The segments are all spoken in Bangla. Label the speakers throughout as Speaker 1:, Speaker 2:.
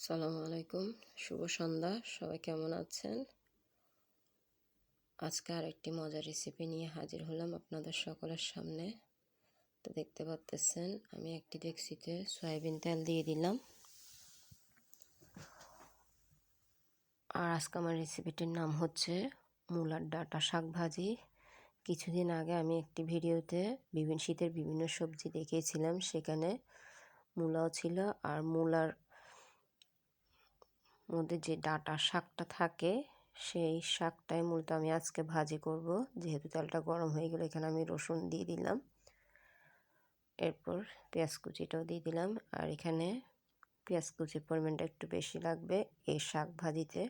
Speaker 1: আসসালামু আলাইকুম, শুভ সন্ধ্যা। সবাই কেমন আছেন? আজকে আরেকটি মজার রেসিপি নিয়ে হাজির হলাম আপনাদের সকলের সামনে। তো দেখতে পাচ্ছেন আমি একটি ডেকচিতে সয়াবিন তেল দিয়ে দিলাম। আর আজকে আমার রেসিপিটির নাম হচ্ছে মূলার ডাঁটা শাক ভাজি। কিছুদিন আগে আমি একটি ভিডিওতে শীতের বিভিন্ন সবজি দেখিয়েছিলাম, সেখানে মূলাও ছিল। আর মূলার মধ্যে যে ডাঁটা শাকটা থাকে সেই শাকটাই মূলত আমি আজকে ভাজি করব। যেহেতু তেলটা গরম হয়ে গেলে এখানে আমি রসুন দিয়ে দিলাম, এরপর পেঁয়াজ কুচিটাও দিয়ে দিলাম। আর এখানে পেঁয়াজ কুচির পরিমাণটা একটু বেশি লাগবে এই শাক ভাজিতে।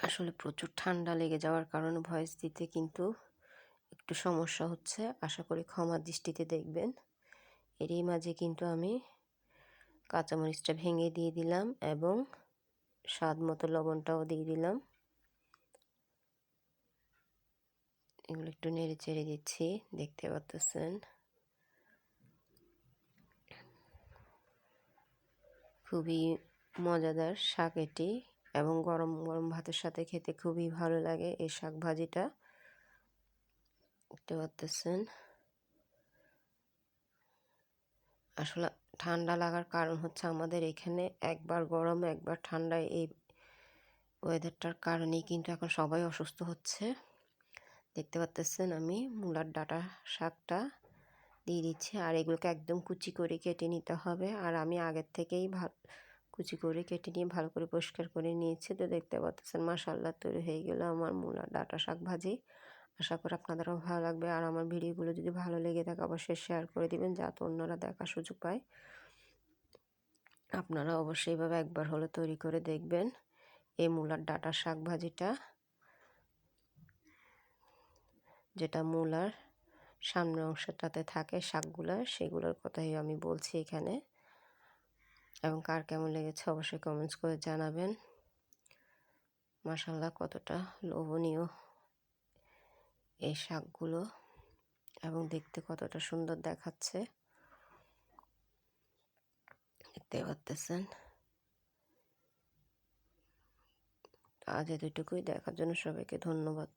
Speaker 1: আসলে প্রচুর ঠান্ডা লেগে যাওয়ার কারণে ভয়েস দিতে কিন্তু একটু সমস্যা হচ্ছে, আশা করি ক্ষমা দৃষ্টিতে দেখবেন। এরই মাঝে কিন্তু আমি কাঁচামরিচটা ভেঙে দিয়ে দিলাম এবং স্বাদ মতো লবণটাও দিয়ে দিলাম। এগুলো একটু নেড়ে চেড়ে দিচ্ছি, দেখতে পাচ্ছেন। খুবই মজাদার শাক এটি এবং গরম গরম ভাতের সাথে খেতে খুবই ভালো লাগে এই শাক ভাজিটা, দেখতে পাচ্ছেন। আসলে ঠান্ডা লাগার কারণ হচ্ছে আমাদের এখানে একবার গরম একবার ঠান্ডা, এই ওয়েদারটার কারণেই কিন্তু এখন সবাই অসুস্থ হচ্ছে। দেখতে পাচ্ছেন আমি মূলার ডাঁটা শাকটা দিয়ে দিচ্ছি। আর এগুলোকে একদম কুচি করে কেটে নিতে হবে। আর আমি আগের থেকেই কুচি করে কেটে নিয়ে ভালো করে পরিষ্কার করে নিয়েছি। তো দেখতে পাচ্ছেন মাশাআল্লাহ তৈরি হয়ে গেল আমার মূলার ডাঁটা শাক ভাজি। আশা করি আপনাদেরও ভালো লাগবে। আর আমার ভিডিওগুলো যদি ভালো লেগে থাকে অবশ্যই শেয়ার করে দিবেন, যাতে অন্যরা দেখার সুযোগ পায়। আপনারা অবশ্যই এভাবে একবার হলে তৈরি করে দেখবেন এই মূলার ডাঁটা শাক ভাজিটা, যেটা মূলার সামনের অংশটাতে থাকে শাকগুলা, সেগুলোর কথাই আমি বলছি এখানে। এবং কার কেমন লেগেছে অবশ্যই কমেন্টস করে জানাবেন। মাশাআল্লাহ কতটা লোভনীয় এই শাকগুলো এবং দেখতে কতটা সুন্দর দেখাচ্ছে, দেখতে পাচ্ছেন। আজ এতটুকুই, দেখার জন্য সবাইকে ধন্যবাদ।